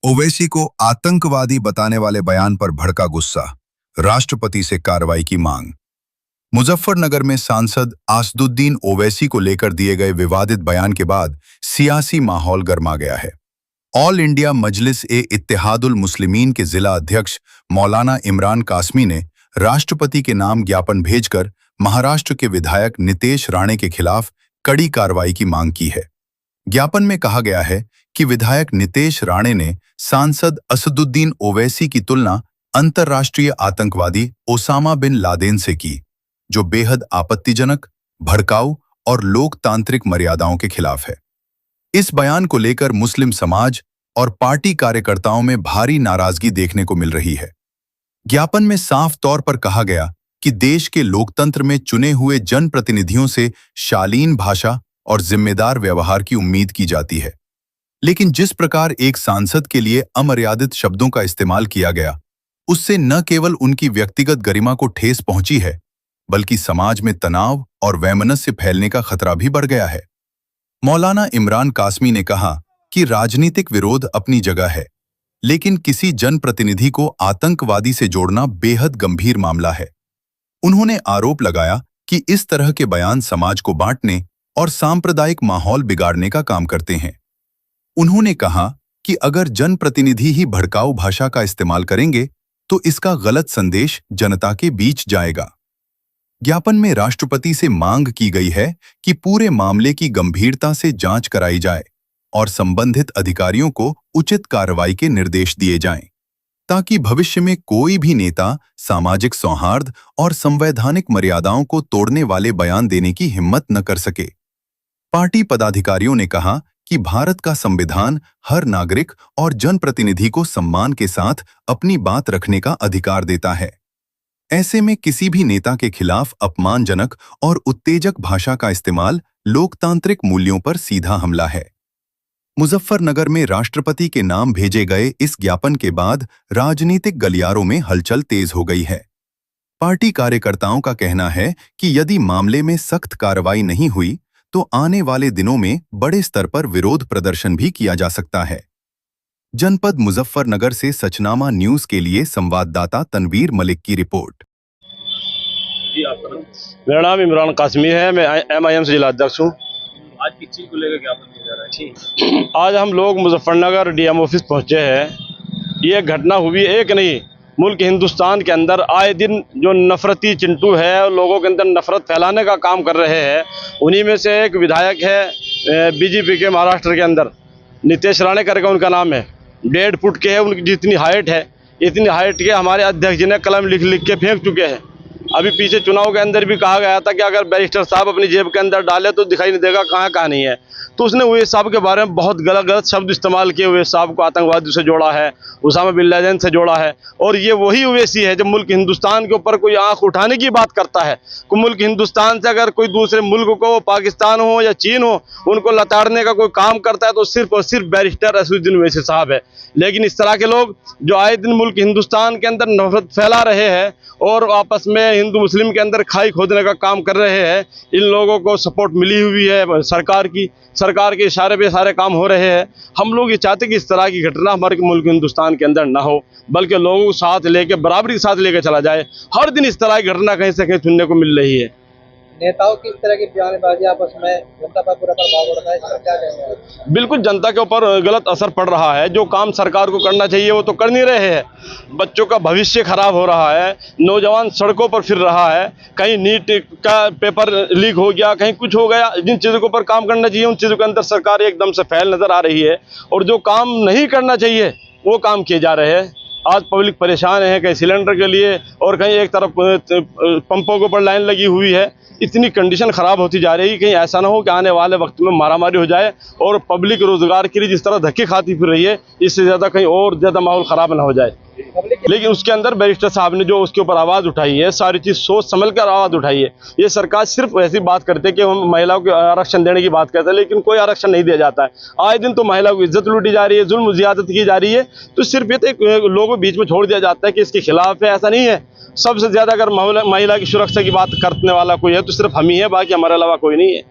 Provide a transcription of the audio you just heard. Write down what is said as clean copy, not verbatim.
ओवैसी को आतंकवादी बताने वाले बयान पर भड़का गुस्सा, राष्ट्रपति से कार्रवाई की मांग। मुजफ्फरनगर में सांसद असदुद्दीन ओवैसी को लेकर दिए गए विवादित बयान के बाद सियासी माहौल गर्मा गया है। ऑल इंडिया मजलिस-ए-इत्तेहादुल मुस्लिमीन के जिला अध्यक्ष मौलाना इमरान कासमी ने राष्ट्रपति के नाम ज्ञापन भेजकर महाराष्ट्र के विधायक नितेश राणे के खिलाफ कड़ी कार्रवाई की मांग की है। ज्ञापन में कहा गया है कि विधायक नितेश राणे ने सांसद असदुद्दीन ओवैसी की तुलना अंतर्राष्ट्रीय आतंकवादी ओसामा बिन लादेन से की, जो बेहद आपत्तिजनक, भड़काऊ और लोकतांत्रिक मर्यादाओं के खिलाफ है। इस बयान को लेकर मुस्लिम समाज और पार्टी कार्यकर्ताओं में भारी नाराजगी देखने को मिल रही है। ज्ञापन में साफ तौर पर कहा गया कि देश के लोकतंत्र में चुने हुए जनप्रतिनिधियों से शालीन भाषा और जिम्मेदार व्यवहार की उम्मीद की जाती है, लेकिन जिस प्रकार एक सांसद के लिए अमर्यादित शब्दों का इस्तेमाल किया गया, उससे न केवल उनकी व्यक्तिगत गरिमा को ठेस पहुंची है, बल्कि समाज में तनाव और वैमनस्य फैलने का खतरा भी बढ़ गया है। मौलाना इमरान कासमी ने कहा कि राजनीतिक विरोध अपनी जगह है, लेकिन किसी जनप्रतिनिधि को आतंकवादी से जोड़ना बेहद गंभीर मामला है। उन्होंने आरोप लगाया कि इस तरह के बयान समाज को बांटने और सांप्रदायिक माहौल बिगाड़ने का काम करते हैं। उन्होंने कहा कि अगर जनप्रतिनिधि ही भड़काऊ भाषा का इस्तेमाल करेंगे तो इसका गलत संदेश जनता के बीच जाएगा। ज्ञापन में राष्ट्रपति से मांग की गई है कि पूरे मामले की गंभीरता से जांच कराई जाए और संबंधित अधिकारियों को उचित कार्रवाई के निर्देश दिए जाएं, ताकि भविष्य में कोई भी नेता सामाजिक सौहार्द और संवैधानिक मर्यादाओं को तोड़ने वाले बयान देने की हिम्मत न कर सके। पार्टी पदाधिकारियों ने कहा कि भारत का संविधान हर नागरिक और जनप्रतिनिधि को सम्मान के साथ अपनी बात रखने का अधिकार देता है। ऐसे में किसी भी नेता के खिलाफ अपमानजनक और उत्तेजक भाषा का इस्तेमाल लोकतांत्रिक मूल्यों पर सीधा हमला है। मुजफ्फरनगर में राष्ट्रपति के नाम भेजे गए इस ज्ञापन के बाद राजनीतिक गलियारों में हलचल तेज हो गई है। पार्टी कार्यकर्ताओं का कहना है कि यदि मामले में सख्त कार्रवाई नहीं हुई तो आने वाले दिनों में बड़े स्तर पर विरोध प्रदर्शन भी किया जा सकता है। जनपद मुजफ्फरनगर से सचनामा न्यूज के लिए संवाददाता तनवीर मलिक की रिपोर्ट। जी, आपका नाम? मेरा नाम इमरान कासमी है, मैं MIM से जिला अध्यक्ष हूँ। आज किस चीज को लेकर ज्ञापन दिया जा रहा है? आज हम लोग मुजफ्फरनगर DM ऑफिस पहुँचे हैं। ये घटना हुई एक नहीं, मुल्क हिंदुस्तान के अंदर आए दिन जो नफरती चिंटू है और लोगों के अंदर नफरत फैलाने का काम कर रहे हैं, उन्हीं में से एक विधायक है BJP के महाराष्ट्र के अंदर, नितेश राणे करके उनका नाम है। 1.5 फुट के है, उनकी जितनी हाइट है, इतनी हाइट के हमारे अध्यक्ष जी ने कलम लिख लिख के फेंक चुके हैं। अभी पीछे चुनाव के अंदर भी कहा गया था कि अगर बैरिस्टर साहब अपनी जेब के अंदर डाले तो दिखाई नहीं देगा कहाँ नहीं है। तो उसने उवैस साहब के बारे में बहुत गलत शब्द इस्तेमाल किए। उवैस साहब को आतंकवादी से जोड़ा है, ओसामा बिन लादेन से जोड़ा है, और ये वही ओवैसी है जब मुल्क हिंदुस्तान के ऊपर कोई आंख उठाने की बात करता है। मुल्क हिंदुस्तान से अगर कोई दूसरे मुल्क को, पाकिस्तान हो या चीन हो, उनको लताड़ने का कोई काम करता है तो सिर्फ और सिर्फ बैरिस्टर असदुद्दीन ओवैसी साहब है। लेकिन इस तरह के लोग जो आए दिन मुल्क हिंदुस्तान के अंदर नफरत फैला रहे हैं और आपस में हिंदू मुस्लिम के अंदर खाई खोदने का काम कर रहे हैं, इन लोगों को सपोर्ट मिली हुई है सरकार के इशारे पे सारे काम हो रहे हैं। हम लोग ये चाहते कि इस तरह की घटना हमारे मुल्क हिंदुस्तान के अंदर ना हो, बल्कि लोगों को साथ लेके बराबरी के साथ लेके चला जाए। हर दिन इस तरह की घटना कहीं से कहीं सुनने को मिल रही है। नेताओं की इस तरह की बयानबाजी आपस में जनता पर पूरा प्रभाव पड़ता है, इसका क्या कहना है? बिल्कुल जनता के ऊपर गलत असर पड़ रहा है। जो काम सरकार को करना चाहिए वो तो कर नहीं रहे हैं। बच्चों का भविष्य खराब हो रहा है, नौजवान सड़कों पर फिर रहा है, कहीं नीट का पेपर लीक हो गया, कहीं कुछ हो गया। जिन चीज़ों के ऊपर काम करना चाहिए उन चीज़ों के अंदर सरकार एकदम से फैल नज़र आ रही है, और जो काम नहीं करना चाहिए वो काम किए जा रहे हैं। आज पब्लिक परेशान है, कहीं सिलेंडर के लिए और कहीं एक तरफ पंपों के ऊपर लाइन लगी हुई है। इतनी कंडीशन ख़राब होती जा रही है, कहीं ऐसा ना हो कि आने वाले वक्त में मारामारी हो जाए और पब्लिक रोज़गार के लिए जिस तरह धक्के खाती फिर रही है, इससे ज़्यादा कहीं और ज़्यादा माहौल ख़राब ना हो जाए। लेकिन उसके अंदर बैरिस्टर साहब ने जो उसके ऊपर आवाज़ उठाई है, सारी चीज़ सोच समझ कर आवाज़ उठाई है। ये सरकार सिर्फ ऐसी बात करते कि हम महिलाओं को आरक्षण देने की बात करते हैं, लेकिन कोई आरक्षण नहीं दिया जाता है। आए दिन तो महिलाओं की इज्जत लूटी जा रही है, जुल्म ज़्यादती की जा रही है। तो सिर्फ ये तो लोगों के बीच में छोड़ दिया जाता है कि इसके खिलाफ है, ऐसा नहीं है। सबसे ज़्यादा अगर महिला की सुरक्षा की बात करने वाला कोई है तो सिर्फ हम ही है, बाकी हमारे अलावा कोई नहीं है।